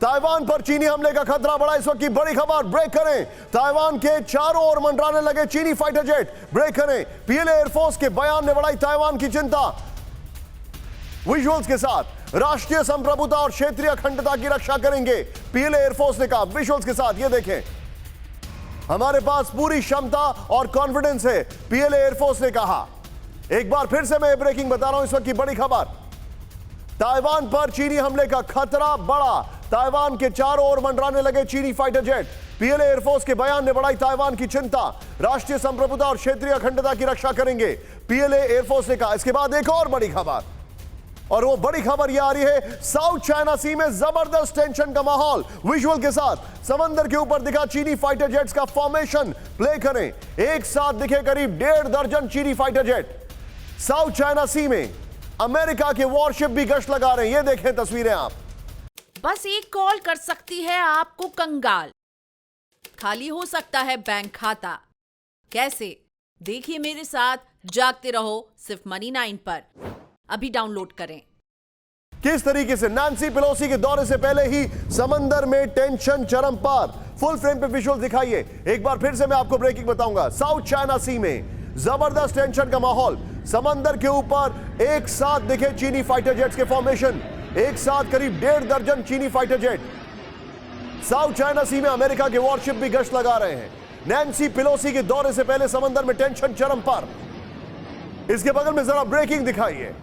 Taiwan पर चीनी हमले का खतरा बढ़ा। इस वक्त की बड़ी खबर, ब्रेक करें। ताइवान के चारों ओर मंडराने लगे चीनी फाइटर जेट। ब्रेक करें। पीएलए एयरफोर्स के बयान ने बढ़ाई ताइवान की चिंता। विजुअल्स के साथ राष्ट्रीय संप्रभुता और क्षेत्रीय अखंडता की रक्षा करेंगे, पीएलए एयरफोर्स ने कहा। विजुअल्स के साथ ये देखें, हमारे पास पूरी क्षमता और कॉन्फिडेंस है, पीएलए एयरफोर्स ने कहा। एक बार फिर से मैं ब्रेकिंग बता रहा हूं, इस वक्त की बड़ी खबर, ताइवान पर चीनी हमले का खतरा बढ़ा। ताइवान के चारों ओर मंडराने लगे चीनी फाइटर जेट। पीएलए एयरफोर्स के बयान ने बढ़ाई ताइवान की चिंता। राष्ट्रीय संप्रभुता और क्षेत्रीय अखंडता की रक्षा करेंगे, पीएलए एयरफोर्स ने कहा। इसके बाद एक और बड़ी खबर, और वो बड़ी खबर यह आ रही है, साउथ चाइना सी में जबरदस्त टेंशन का माहौल। विजुअल के साथ समंदर के ऊपर दिखा चीनी फाइटर जेट्स का फॉर्मेशन। प्ले करें। एक साथ दिखे करीब 1.5 दर्जन चीनी फाइटर जेट। साउथ चाइना सी में अमेरिका के वॉरशिप भी गश्त लगा रहे हैं। ये देखें तस्वीरें आप। बस एक कॉल कर सकती है आपको कंगाल, खाली हो सकता है बैंक खाता। कैसे? देखिए मेरे साथ, जागते रहो सिर्फ मनी 9 पर। अभी डाउनलोड करें। किस तरीके से नैन्सी पेलोसी के दौरे से पहले ही समंदर में टेंशन चरम पर। फुल फ्रेम पे विजुअल दिखाइए। एक बार फिर से मैं आपको ब्रेकिंग बताऊंगा। साउथ चाइना सी में जबरदस्त टेंशन का माहौल। समंदर के ऊपर एक साथ दिखे चीनी फाइटर जेट्स के फॉर्मेशन। एक साथ करीब 1.5 दर्जन चीनी फाइटर जेट। साउथ चाइना सी में अमेरिका के वॉरशिप भी गश्त लगा रहे हैं। नैन्सी पेलोसी के दौरे से पहले समंदर में टेंशन चरम पर। इसके बगल में जरा ब्रेकिंग दिखाइए।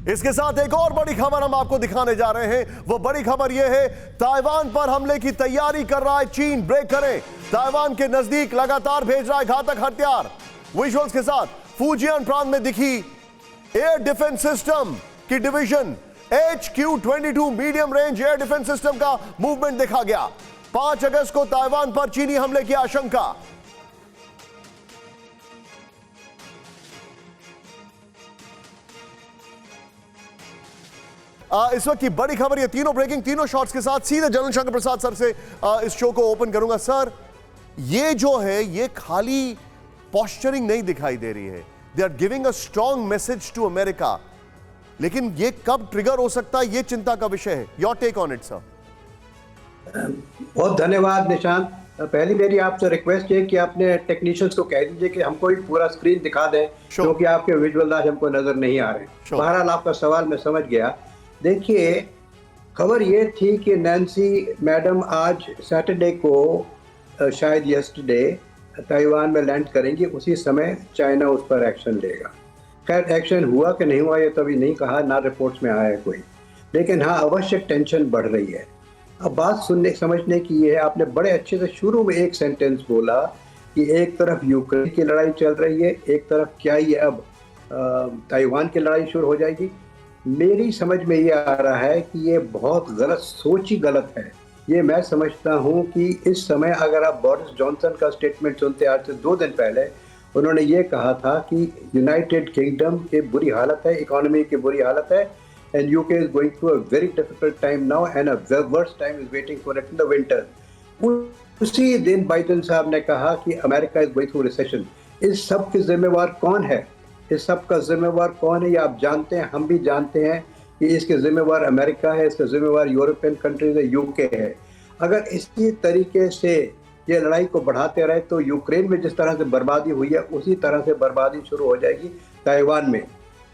इसके साथ एक और बड़ी खबर हम आपको दिखाने जा रहे हैं। वो बड़ी खबर यह है, ताइवान पर हमले की तैयारी कर रहा है चीन। ब्रेक करें। ताइवान के नजदीक लगातार भेज रहा है घातक हथियार। विजुअल्स के साथ फुजियान प्रांत में दिखी एयर डिफेंस सिस्टम की division HQ-22 medium range air defence system का मूवमेंट देखा गया। 5 अगस्त को ताइवान पर चीनी हमले की आशंका। इस वक्त की बड़ी खबर, ये तीनों ब्रेकिंग, तीनों शॉट्स के साथ सीधे जनरल शंकर प्रसाद सर से इस शो को ओपन करूंगा। सर, ये जो है, ये खाली पोस्चरिंग नहीं दिखाई दे रही है। They are giving a strong message to America, लेकिन ये कब ट्रिगर हो सकता है, ये चिंता का विषय है। Your take on it sir. बहुत धन्यवाद निशांत। पहली मेरी आपसे रिक्वेस्ट है कि आपने टेक्नीशियंस को कह दीजिए कि हमको एक पूरा स्क्रीन दिखा दें, क्योंकि आपके विजुअल आज हमको नजर नहीं आ रहे। बहरहाल आपका सवाल मैं समझ गया। देखिए, खबर ये थी कि नैन्सी मैडम आज सैटरडे को, शायद यस्टरडे, ताइवान में लैंड करेंगी। उसी समय चाइना उस पर एक्शन लेगा। खैर, एक्शन हुआ कि नहीं हुआ ये तो अभी नहीं कहा, ना रिपोर्ट्स में आया है कोई, लेकिन हाँ, अवश्य टेंशन बढ़ रही है। अब बात सुनने समझने की ये है, आपने बड़े अच्छे से शुरू में एक सेंटेंस बोला कि एक तरफ यूक्रेन की लड़ाई चल रही है, एक तरफ क्या ये अब ताइवान की लड़ाई शुरू हो जाएगी। मेरी समझ में ये आ रहा है कि ये बहुत गलत सोच ही गलत है। ये मैं समझता हूँ कि इस समय अगर आप बोरिस जॉनसन का स्टेटमेंट सुनते, आज से 2 दिन पहले उन्होंने ये कहा था कि यूनाइटेड किंगडम की बुरी हालत है, इकोनॉमी की बुरी हालत है, and UK is going through a very difficult time now and a worst time is waiting for it in the winter. उसी दिन बाइडेन साहब ने कहा कि America is going through recession. इस सब के जिम्मेवार कौन है? इस सब का जिम्मेवार कौन है ये आप जानते हैं, हम भी जानते हैं कि इसके जिम्मेवार अमेरिका है, इसके जिम्मेवार यूरोपियन कंट्रीज है, यूके है। अगर इसी तरीके से ये लड़ाई को बढ़ाते रहे तो यूक्रेन में जिस तरह से बर्बादी हुई है, उसी तरह से बर्बादी शुरू हो जाएगी ताइवान में।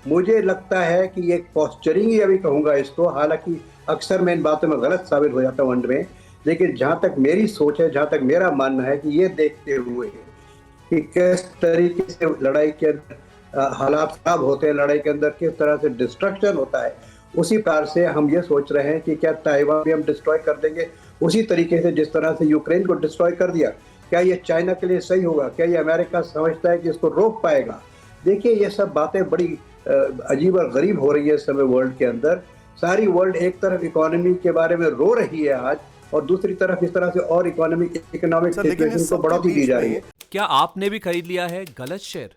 मुझे लगता है कि ये पोस्चरिंग ही अभी कहूँगा इसको, हालांकि अक्सर मैं इन बातों में गलत साबित हो जाता हूँ अंत में, लेकिन जहाँ तक मेरी सोच है, जहाँ तक मेरा मानना है कि ये देखते हुए कि किस तरीके से लड़ाई के हालात खराब होते हैं, लड़ाई के अंदर किस तरह से डिस्ट्रक्शन होता है, उसी प्रकार से हम ये सोच रहे हैं कि क्या ताइवान भी हम डिस्ट्रॉय कर देंगे उसी तरीके से जिस तरह से यूक्रेन को डिस्ट्रॉय कर दिया। क्या ये चाइना के लिए सही होगा? क्या ये अमेरिका समझता है कि इसको रोक पाएगा? देखिए, ये सब बातें बड़ी अजीब और गरीब हो रही है इस समय वर्ल्ड के अंदर। सारी वर्ल्ड एक तरफ इकोनॉमी के बारे में रो रही है आज, और दूसरी तरफ इस तरह से और इकोनॉमिक सिचुएशन को बढ़ोतरी दी जा रही है। क्या आपने भी खरीद लिया है गलत शेयर?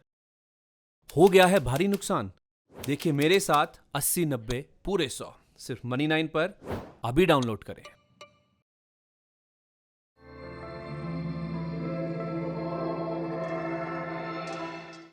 हो गया है भारी नुकसान? देखिए मेरे साथ 80-90 पूरे 100 सिर्फ मनी 9 पर। अभी डाउनलोड करें।